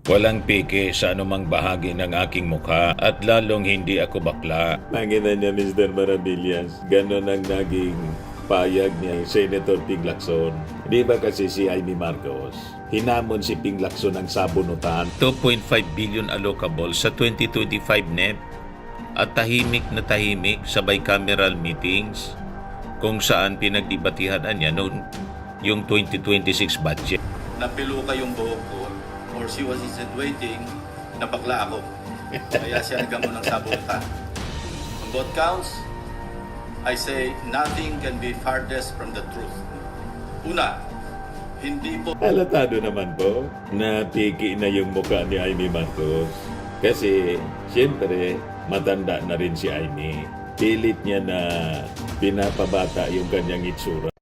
Walang peke sa anumang bahagi ng aking mukha at lalong hindi ako bakla. Panginoon niya, Mr. Maravillas, ganon ang naging payag ni Senator Ping Lacson. Di ba kasi si Amy Marcos, hinamon si Ping Lacson ng sabunutan. 2.5 billion allocable sa 2025 NEP at tahimik na tahimik sa bicameral meetings kung saan pinagdibatihan niya noon yung 2026 budget. Napilo yung buhok ko or she was insinuating na bakla ako. Kaya siya nagamo ng sabunutan. On both counts, I say nothing can be farthest from the truth. Una, hindi po Halatado naman po na piki na yung mukha ni Amy Marcos. Kasi, siyempre, matanda na rin si Amy. Pilit niya na pinapabata yung kanyang itsura.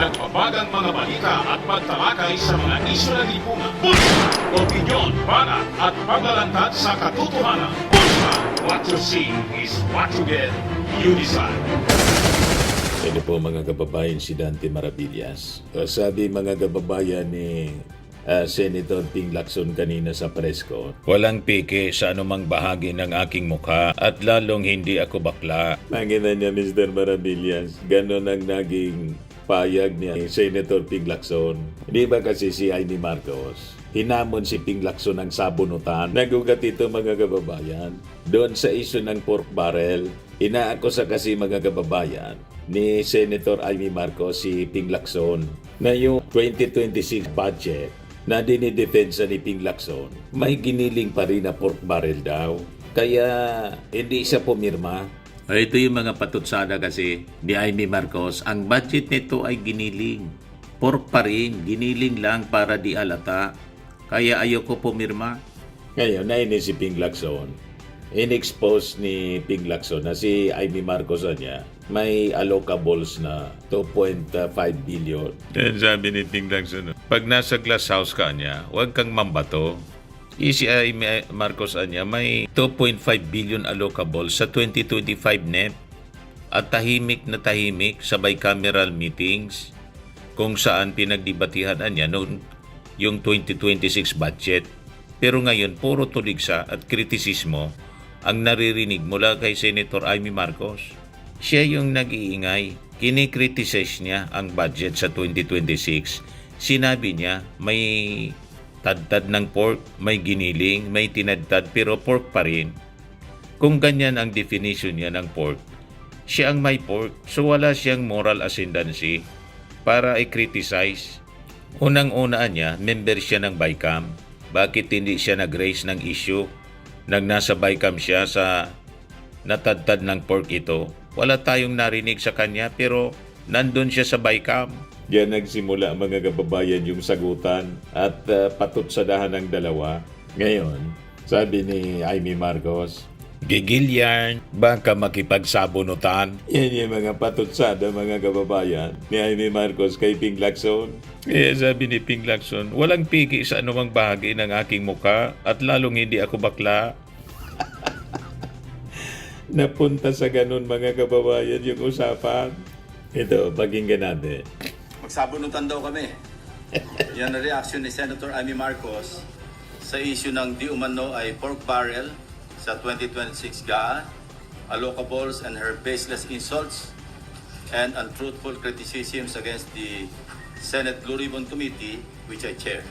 Nagbabagang mga balita at pagtalakay sa mga isyu ng lipunan. Bulsa! Opinyon, banat at paglalantad sa katotohanan. Bulsa! What you see is what you get. You decide. Ito po mga kababayan, si Dante Maravillas. Sabi mga kababayan ni Senator Ping Lacson kanina sa press ko, Walang peke sa anumang bahagi ng aking mukha at lalong hindi ako bakla. Panginoon niya, Mr. Maravillas, ganon ang naging payag ni Senator Ping Lacson. Di ba kasi si Amy Marcos, hinamon si Ping Lacson ng sabunutan. Nagugat ito mga kababayan. Doon sa issue ng pork barrel, inaakusa kasi mga kababayan ni Senator Amy Marcos si Ping Lacson na yung 2026 budget na dinidepensa ni Ping Lacson, may giniling pa rin na pork barrel daw. Kaya hindi siya pumirma. Ito yung mga patutsada kasi ni Amy Marcos. Ang budget nito ay giniling. Pork pa rin, giniling lang para di alata. Kaya ayoko pumirma. Ngayon, nainis si Ping Lacson. In-expose ni Ping Lacson na si Amy Marcos niya may allocables na 2.5 billion. Then sabi ni Ping Lacson, pag nasa glass house ka niya, huwag kang mambato. Si Amy Marcos niya may 2.5 billion allocable sa 2025 NEP at tahimik na tahimik sa bicameral meetings kung saan pinagdibatihan niya noon yung 2026 budget. Pero ngayon, puro tuligsa at kritisismo ang naririnig mula kay Senator Amy Marcos. Siya yung nag-iingay. Kinikriticize niya ang budget sa 2026. Sinabi niya may tadtad ng pork, may giniling, may tinadtad pero pork pa rin. Kung ganyan ang definition niya ng pork, siya ang may pork, so wala siyang moral ascendancy para i-criticize. Unang-una niya, member siya ng BICAM. Bakit hindi siya nag-raise ng issue? Nang nasa BICAM siya sa natadtad ng pork ito. Wala tayong narinig sa kanya pero nandun siya sa BICAM. Diyan nagsimula mga kababayan yung sagutan at patutsadahan ng dalawa. Ngayon, sabi ni Amy Marcos, Gigil yan, baka makipagsabunutan. yan yung mga patutsada mga kababayan ni Amy Marcos kay Ping Lacson. Kaya sabi ni Ping Lacson, walang piki sa anumang bahagi ng aking mukha at lalong hindi ako bakla. Napunta sa ganun mga kababayan yung usapan. Ito, pakinggan natin. magsabunutan daw kami. Yan ang reaction ni Senator Amy Marcos sa issue ng di umano ay pork barrel sa 2026 GAA, allocables and her baseless insults and untruthful criticisms against the Senate Blue Ribbon Committee, which I chair.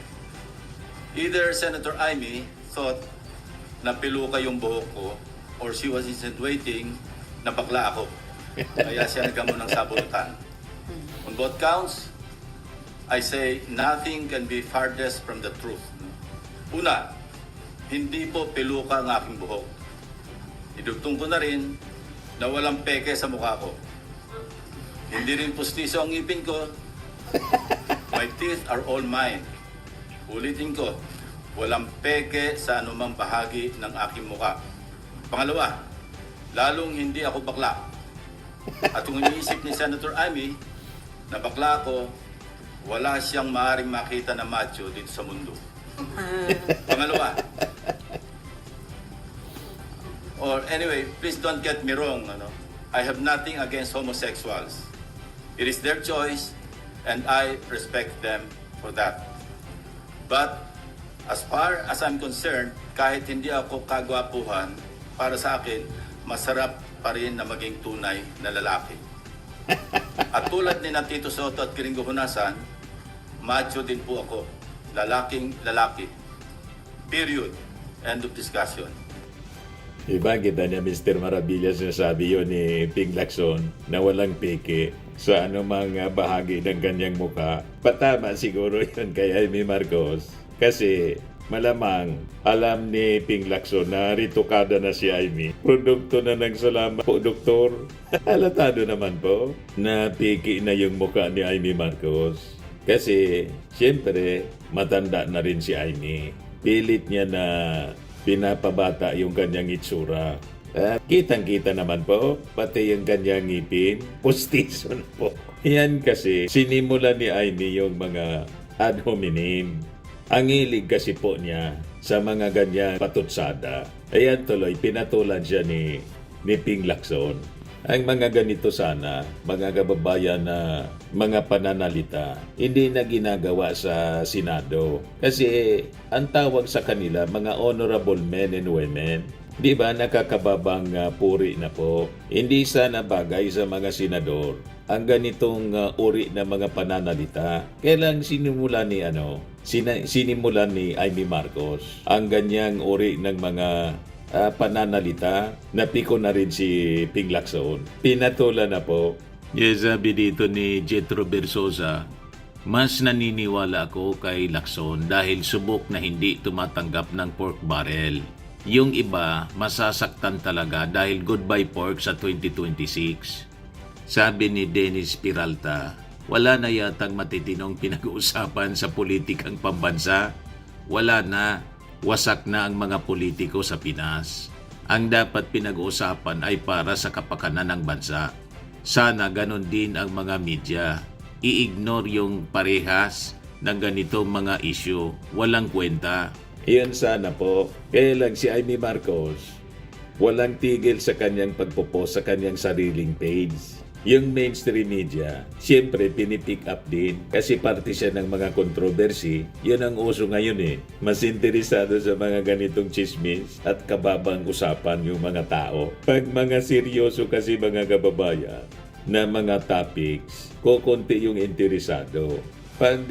Either Senator Amy thought na piluka yung buhok ko or she was insinuating na bakla ako. Kaya siya nagamo ng sabunutan. On both counts, I say nothing can be farthest from the truth. Una, hindi po piluka ang aking buhok. Idugtong ko na rin na walang peke sa mukha ko. Hindi rin pustiso ang ngipin ko. My teeth are all mine. Ulitin ko, walang peke sa anumang bahagi ng aking mukha. Pangalawa, lalong hindi ako bakla. At kung iniisip ni Senator Amy na bakla ako, wala siyang maaaring makita na macho dito sa mundo. Pangalawa, or anyway, please don't get me wrong. I have nothing against homosexuals. It is their choice and I respect them for that. But As far as I'm concerned, kahit hindi ako kagwapuhan, para sa akin, masarap pa rin na maging tunay na lalaki. At tulad ni Tito Soto at Kiringo Hunasan, macho din po ako. Lalaking lalaki. Period. End of discussion. Iba kita niya Mr. Marabilia sinasabi yun ni Ping Lacson na walang peke sa anumang bahagi ng kanyang mukha. Patama siguro yun kay Amy Marcos. Kasi malamang alam ni Ping Lacson na ritukada na si Amy. Produkto na ng salamat po, Doktor. Halatado naman po na peke na yung mukha ni Amy Marcos. Kasi siyempre matanda na rin si Amy. Pilit niya na pinapabata yung kanyang itsura. Kitang-kita naman po, pati yung kanyang ngipin, pustiso na po. Yan kasi, sinimula ni Amy yung mga ad hominem. Ang hilig kasi po niya sa mga ganyan patutsada. Ayan tuloy, pinatulan siya ni Ping Lacson. Ang mga ganito sana, mga kababayan na mga pananalita, hindi na ginagawa sa Senado. Kasi ang tawag sa kanila, mga honorable men and women, di ba nakakababang puri na po. Hindi sana bagay sa mga senador ang ganitong uri na mga pananalita. Kailang sinimulan ni Amy Marcos ang ganyang uri ng mga pananalita, napiko na rin si Ping Lacson. Pinatulan na po. Yes, sabi dito ni Jetro Bersosa, mas naniniwala ako kay Lacson dahil subok na hindi tumatanggap ng pork barrel. Yung iba, masasaktan talaga dahil goodbye pork sa 2026. Sabi ni Dennis Peralta, wala na yatang matitinong pinag-uusapan sa politikang pambansa. Wala na. Wasak na ang mga politiko sa Pinas. Ang dapat pinag-uusapan ay para sa kapakanan ng bansa. Sana ganon din ang mga media. I-ignore yung parehas ng ganitong mga issue. Walang kwenta. Iyon sana po. Kaya lang si Amy Marcos, walang tigil sa kanyang pagpopost sa kanyang sariling page. Yung mainstream media, siyempre pinipick up din kasi parte siya ng mga controversy. Yun ang uso ngayon eh. Mas interesado sa mga ganitong chismis at kababang usapan yung mga tao. Pag mga seryoso kasi mga kababayan na mga topics, kukunti yung interesado. Pag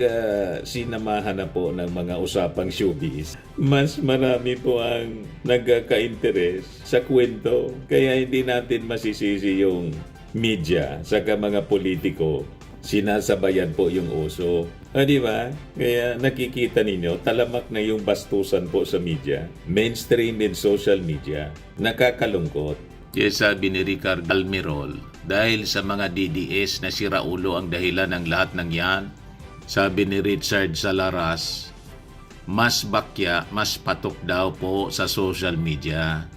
sinamahan na po ng mga usapang showbiz, mas marami po ang nagkaka-interes sa kwento. Kaya hindi natin masisisi yung media, saka mga politiko, sinasabayan po yung uso. Di ba? Kaya nakikita ninyo, talamak na yung bastusan po sa media, mainstream and social media. Nakakalungkot. Yes, sabi ni Ricardo Almirol, dahil sa mga DDS na si Raulo ang dahilan ng lahat ng yan. Sabi ni Richard Salaras, mas bakya, mas patok daw po sa social media.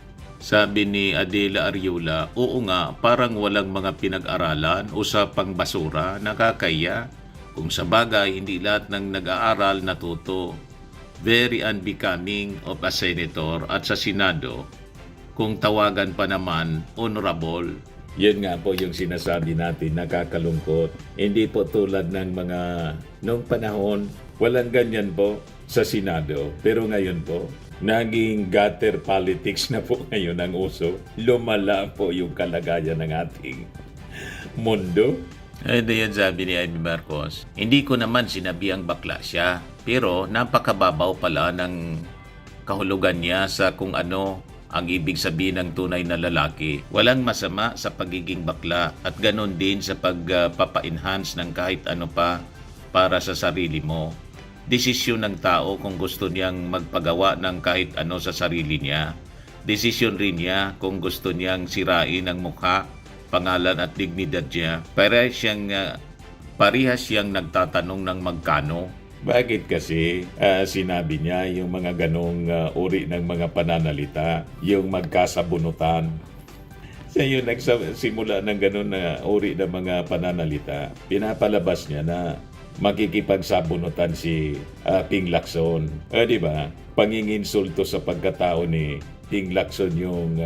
Sabi ni Adela Ariola, oo nga, parang walang mga pinag-aralan, usapang basura, nakakaya. Kung sa bagay, hindi lahat ng nag-aaral natuto. Very unbecoming of a senator at sa Senado. Kung tawagan pa naman, honorable. Yun nga po yung sinasabi natin, nakakalungkot. Hindi po tulad ng mga noong panahon, walang ganyan po sa Senado. Pero ngayon po, naging gutter politics na po ngayon ang uso. Lumala po yung kalagayan ng ating mundo. Ay, yan sabi ni Amy Marcos. Hindi ko naman sinabi ang bakla siya, pero napakababaw pala ng kahulugan niya sa kung ano ang ibig sabihin ng tunay na lalaki. Walang masama sa pagiging bakla at ganon din sa pagpapa-enhance ng kahit ano pa para sa sarili mo. Desisyon ng tao kung gusto niyang magpagawa ng kahit ano sa sarili niya. Desisyon rin niya kung gusto niyang sirain ang mukha, pangalan at dignidad niya. Parehas siyang nagtatanong ng magkano. Bakit kasi sinabi niya yung mga ganong uri ng mga pananalita, yung magkasabunutan? Siya yung nagsimula ng ganon na uri ng mga pananalita. Pinapalabas niya na makikipagsabunutan si Ping Lacson. Di ba? Panginginsulto sa pagkatao ni Ping Lacson yung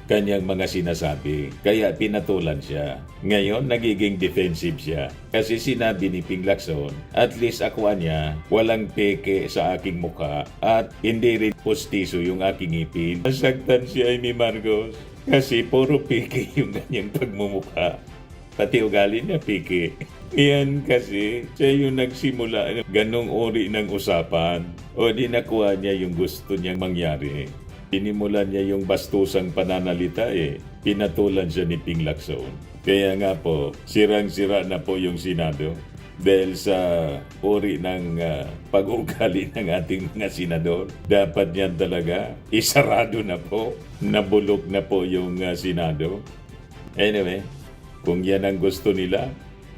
kanyang mga sinasabi. Kaya pinatulan siya. Ngayon, nagiging defensive siya. Kasi sinabi ni Ping Lacson, at least ako niya, walang peke sa aking mukha at hindi rin postiso yung aking ngipin. Nasaktan si Amy Marcos kasi puro peke yung kanyang pagmumukha. Pati ugali niya peke. Yan kasi siya yung nagsimula ng ganong uri ng usapan o di nakuha niya yung gusto niyang mangyari. Sinimulan niya yung bastusang pananalita pinatulan siya ni Ping Lacson. Kaya nga po, sirang-sira na po yung Senado dahil sa uri ng pag-ugali ng ating mga senador. Dapat yan talaga isarado na po, nabulok na po yung Senado. Anyway, kung yan ang gusto nila,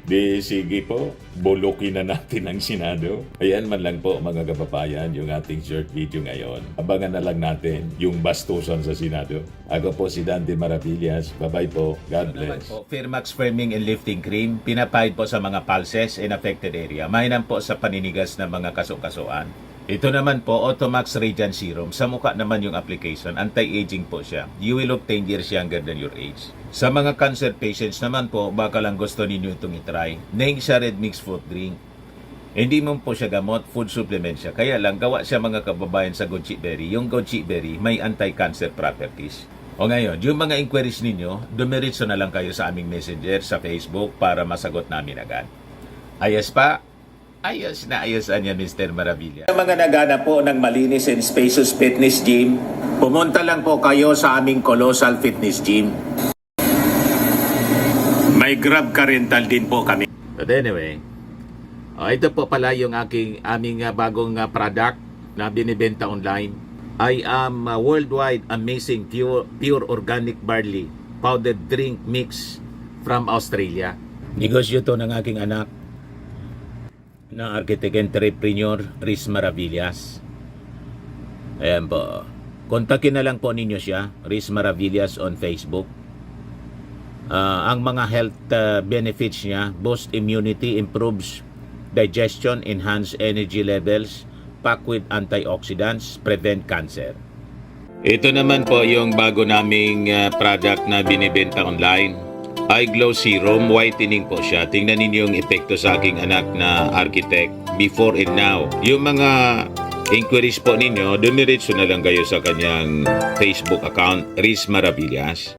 di sige po, bulukin na natin ang Senado. Ayan man lang po mga kababayan yung ating short video ngayon. Abangan na lang natin yung bastusan sa Senado. Ako po si Dante Maravillas. Bye-bye po. God bless. Po, Firmax Firming and Lifting Cream, pinapahid po sa mga pulses in affected area. Mainam po sa paninigas ng mga kaso-kasuan. Ito naman po, Automax Radiant Serum. Sa mukha naman yung application, anti-aging po siya. You will look 10 years younger than your age. Sa mga cancer patients naman po, baka lang gusto ninyo itong itry. Neng siya red mixed fruit drink. Hindi mo po siya gamot, food supplement siya. Kaya lang, gawa siya mga kababayan sa goji berry. Yung goji berry may anti-cancer properties. O ngayon, yung mga inquiries ninyo, dumiritso na lang kayo sa aming messenger sa Facebook para masagot namin agad. Ayos pa? Ayos na ayos niya, Mr. Maravilla. Sa mga nagana po ng malinis and spacious fitness gym, pumunta lang po kayo sa aming Colossal Fitness Gym. May Grab car rental din po kami. But anyway, ito po pala yung aming bagong product na binibenta online. I am worldwide amazing pure organic barley powdered drink mix from Australia. Negosyo to ng aking anak na architect entrepreneur Riz Maravillas. Ayan po. Kontakin na lang po ninyo siya, Riz Maravillas on Facebook. Ang mga health benefits niya, boost immunity, improves digestion, enhance energy levels, pack with antioxidants, prevent cancer. Ito naman po yung bago naming product na binibenta online. Eye Glow Serum, whitening po siya. Tingnan ninyo yung epekto sa aking anak na architect before and now. Yung mga inquiries po ninyo, dumiretso na lang kayo sa kanyang Facebook account, Riz Maravillas.